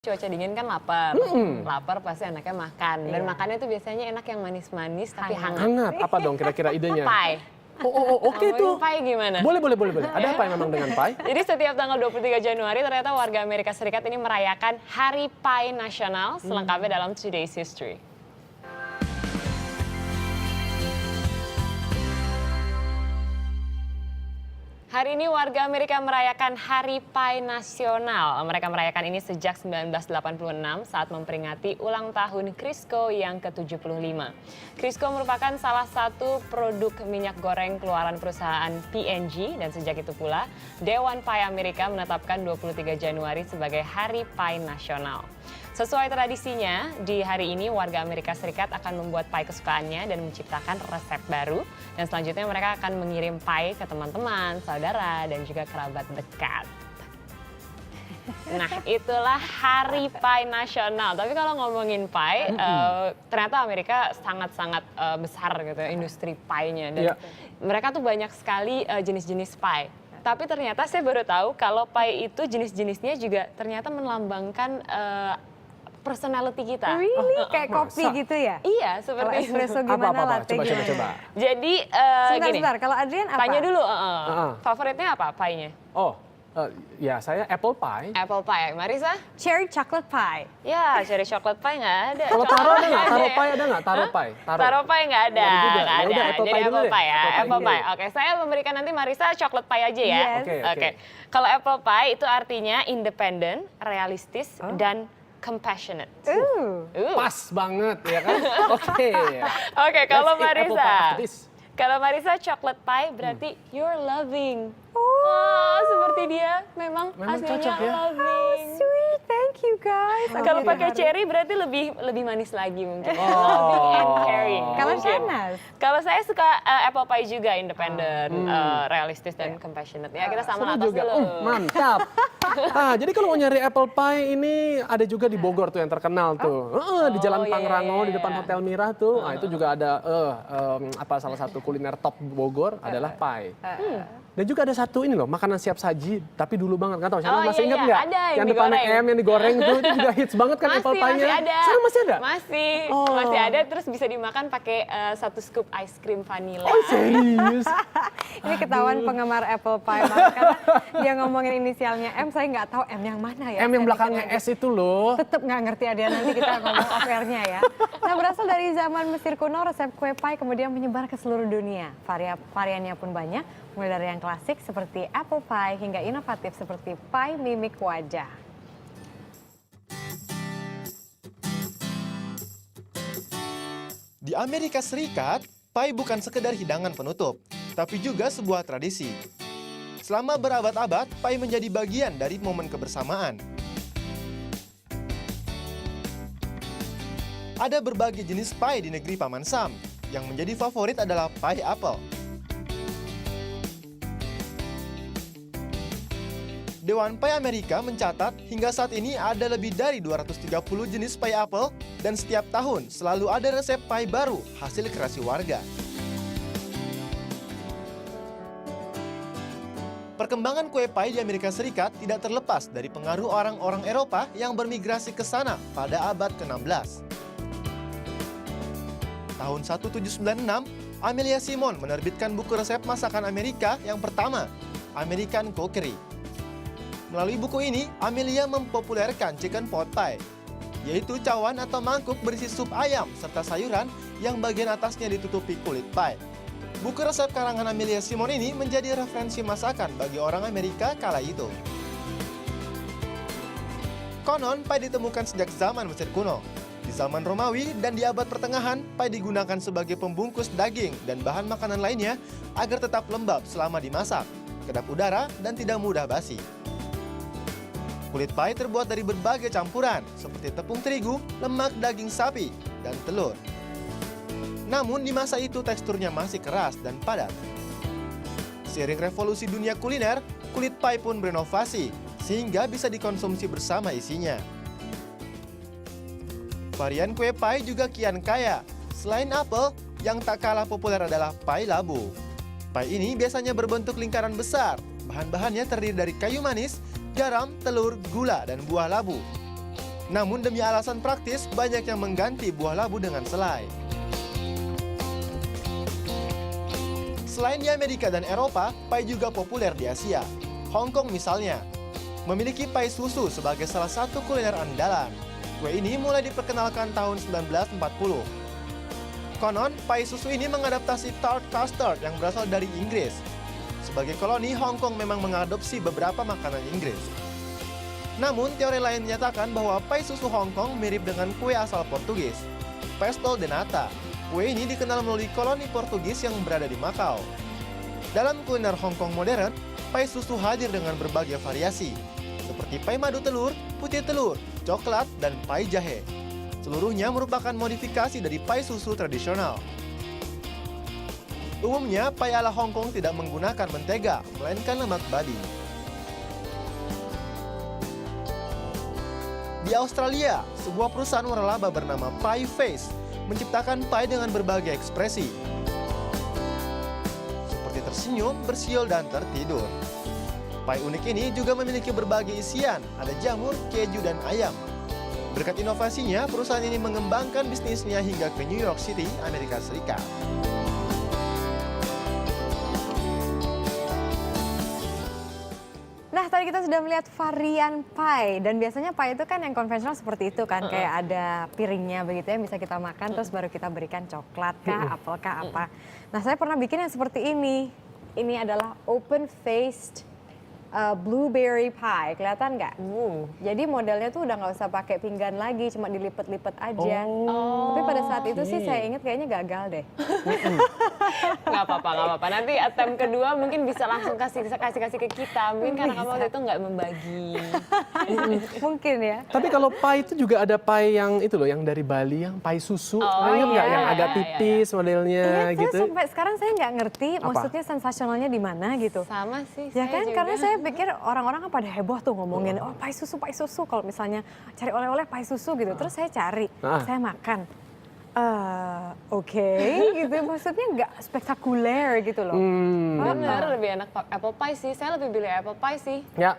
Cuaca dingin kan lapar, lapar pasti anaknya makan. Dan makannya tuh biasanya enak yang manis-manis tapi hangat. Hangat, apa dong kira-kira idenya? Pie. Oke tuh. Pie gimana? Boleh. Ada apa yang memang dengan pie? Jadi setiap tanggal 23 Januari ternyata warga Amerika Serikat ini merayakan Hari Pie Nasional, selengkapnya dalam Today's History. Hari ini warga Amerika merayakan Hari Pie Nasional. Mereka merayakan ini sejak 1986 saat memperingati ulang tahun Crisco yang ke-75. Crisco merupakan salah satu produk minyak goreng keluaran perusahaan P&G dan sejak itu pula Dewan Pie Amerika menetapkan 23 Januari sebagai Hari Pie Nasional. Sesuai tradisinya, di hari ini warga Amerika Serikat akan membuat pie kesukaannya dan menciptakan resep baru. Dan selanjutnya mereka akan mengirim pie ke teman-teman, saudara, dan juga kerabat dekat. Nah, itulah Hari Pie Nasional. Tapi kalau ngomongin pie, ternyata Amerika sangat-sangat besar gitu ya, industri pie-nya. Dan mereka tuh banyak sekali jenis-jenis pie. Tapi ternyata saya baru tahu kalau pie itu jenis-jenisnya juga ternyata melambangkan personality kita. Really? Kayak kopi gitu ya? Iya, seperti kalau espresso gimana, latte gimana? Coba. Jadi gini. Sebentar, kalau Adrian apa? Tanya dulu, favoritnya apa pie-nya? Ya saya apple pie. Apple pie. Marisa? Cherry chocolate pie. Ya, cherry chocolate pie nggak ada. Kalau taro ada nggak? Taro pie ada nggak? Taro pie. Taro pie nggak ada. Nggak ada. Udah, apple Jadi pie dulu apple deh. pie ya. Apple Apple pie. pie. Oke, saya memberikan nanti Marisa chocolate pie aja ya. Yes. Oke. Kalau apple pie itu artinya independent, realistis, dan compassionate. Pas banget ya kan? Oke. Oke, kalau Let's eat apple pie Marisa. after this. Kalau Marisa chocolate pie berarti you're loving. Oh, seperti dia memang aslinya cocok ya. loving. Sweet, thank you guys. Kalau Oke, pakai harus. cherry berarti lebih manis lagi mungkin. Loving and caring. Kalau mungkin. Shanas? Kalau saya suka apple pie juga, independent, realistis dan compassionate. Ya kita sama Seru atas juga. dulu. Mantap. Jadi kalau mau nyari apple pie ini ada juga di Bogor tuh yang terkenal tuh. Di Jalan iya, Pangrango iya, di depan iya. Hotel Mira tuh. Itu juga ada salah satu kuliner top Bogor adalah pie. Dan juga ada satu ini loh, makanan siap saji, tapi dulu banget, nggak tahu siapa masih ingat nggak? Ada Yang depannya digoreng. M yang digoreng tuh, itu juga hits banget kan apple pie-nya. Masih ada. Sekarang masih ada? Masih ada, terus bisa dimakan pakai satu scoop ice cream vanilla. Oh serius? Ini ketahuan penggemar apple pie banget karena dia ngomongin inisialnya M, saya nggak tahu M yang mana ya. M yang belakangnya S itu loh. Tetap nggak ngerti ada, nanti kita ngomong off-air-nya ya. Nah, berasal dari zaman Mesir kuno, resep kue pie kemudian menyebar ke seluruh dunia. Variannya pun banyak, mulai dari yang klasik seperti apple pie hingga inovatif seperti pie mimik wajah. Di Amerika Serikat, pie bukan sekedar hidangan penutup, tapi juga sebuah tradisi. Selama berabad-abad, pie menjadi bagian dari momen kebersamaan. Ada berbagai jenis pie di negeri Paman Sam. Yang menjadi favorit adalah pie apple. Dewan Pie Amerika mencatat hingga saat ini ada lebih dari 230 jenis pie apple dan setiap tahun selalu ada resep pie baru hasil kreasi warga. Perkembangan kue pie di Amerika Serikat tidak terlepas dari pengaruh orang-orang Eropa yang bermigrasi ke sana pada abad ke-16. Tahun 1796, Amelia Simon menerbitkan buku resep masakan Amerika yang pertama, American Cookery. Melalui buku ini, Amelia mempopulerkan chicken pot pie, yaitu cawan atau mangkuk berisi sup ayam serta sayuran yang bagian atasnya ditutupi kulit pie. Buku resep karangan Amelia Simon ini menjadi referensi masakan bagi orang Amerika kala itu. Konon, pie ditemukan sejak zaman Mesir kuno. Di zaman Romawi dan di abad pertengahan, pie digunakan sebagai pembungkus daging dan bahan makanan lainnya agar tetap lembab selama dimasak, kedap udara, dan tidak mudah basi. Kulit pie terbuat dari berbagai campuran, seperti tepung terigu, lemak daging sapi, dan telur. Namun di masa itu teksturnya masih keras dan padat. Seiring revolusi dunia kuliner, kulit pie pun berinovasi, sehingga bisa dikonsumsi bersama isinya. Varian kue pie juga kian kaya. Selain apel, yang tak kalah populer adalah pie labu. Pie ini biasanya berbentuk lingkaran besar. Bahan-bahannya terdiri dari kayu manis, garam, telur, gula, dan buah labu. Namun demi alasan praktis, banyak yang mengganti buah labu dengan selai. Selain di Amerika dan Eropa, pai juga populer di Asia. Hong Kong misalnya, memiliki pai susu sebagai salah satu kuliner andalan. Kue ini mulai diperkenalkan tahun 1940. Konon, pai susu ini mengadaptasi tart custard yang berasal dari Inggris. Sebagai koloni, Hong Kong memang mengadopsi beberapa makanan Inggris. Namun, teori lain menyatakan bahwa pai susu Hong Kong mirip dengan kue asal Portugis, pastel de nata. Kue ini dikenal melalui koloni Portugis yang berada di Macau. Dalam kuliner Hong Kong modern, pai susu hadir dengan berbagai variasi, seperti pai madu telur, putih telur, coklat, dan pai jahe. Seluruhnya merupakan modifikasi dari pai susu tradisional. Umumnya, pai ala Hong Kong tidak menggunakan mentega, melainkan lemak babi. Di Australia, sebuah perusahaan waralaba bernama Pie Face menciptakan pai dengan berbagai ekspresi, seperti tersenyum, bersiul, dan tertidur. Pai unik ini juga memiliki berbagai isian, ada jamur, keju, dan ayam. Berkat inovasinya, perusahaan ini mengembangkan bisnisnya hingga ke New York City, Amerika Serikat. Nah, tadi kita sudah melihat varian pie dan biasanya pie itu kan yang konvensional seperti itu kan, kayak ada piringnya begitu ya, bisa kita makan terus baru kita berikan coklat kah, apel kah, apa. Nah, saya pernah bikin yang seperti ini. Ini adalah open-faced blueberry pie, kelihatan nggak? Jadi modelnya tuh udah nggak usah pakai pinggan lagi, cuma dilipet-lipet aja. Tapi pada saat itu sih saya ingat kayaknya gagal deh. Nggak apa-apa. Nanti attempt kedua mungkin bisa langsung kasih ke kita. Mungkin karena kamu waktu itu nggak membagi. Mungkin ya. Tapi kalau pai itu juga ada pai yang itu loh, yang dari Bali, yang pai susu. Ingat nggak yang agak tipis modelnya Iya, gitu? sampai sekarang saya nggak ngerti maksudnya sensasionalnya di mana gitu. Sama sih, Ya saya kan, juga. karena saya pikir orang-orang kan pada heboh tuh ngomongin, oh pai susu. Kalau misalnya cari oleh-oleh pai susu gitu, terus saya cari, saya makan. Oke, gitu maksudnya nggak spektakuler gitu loh. Bener, lebih enak apple pie sih. Saya lebih pilih apple pie sih. Ya.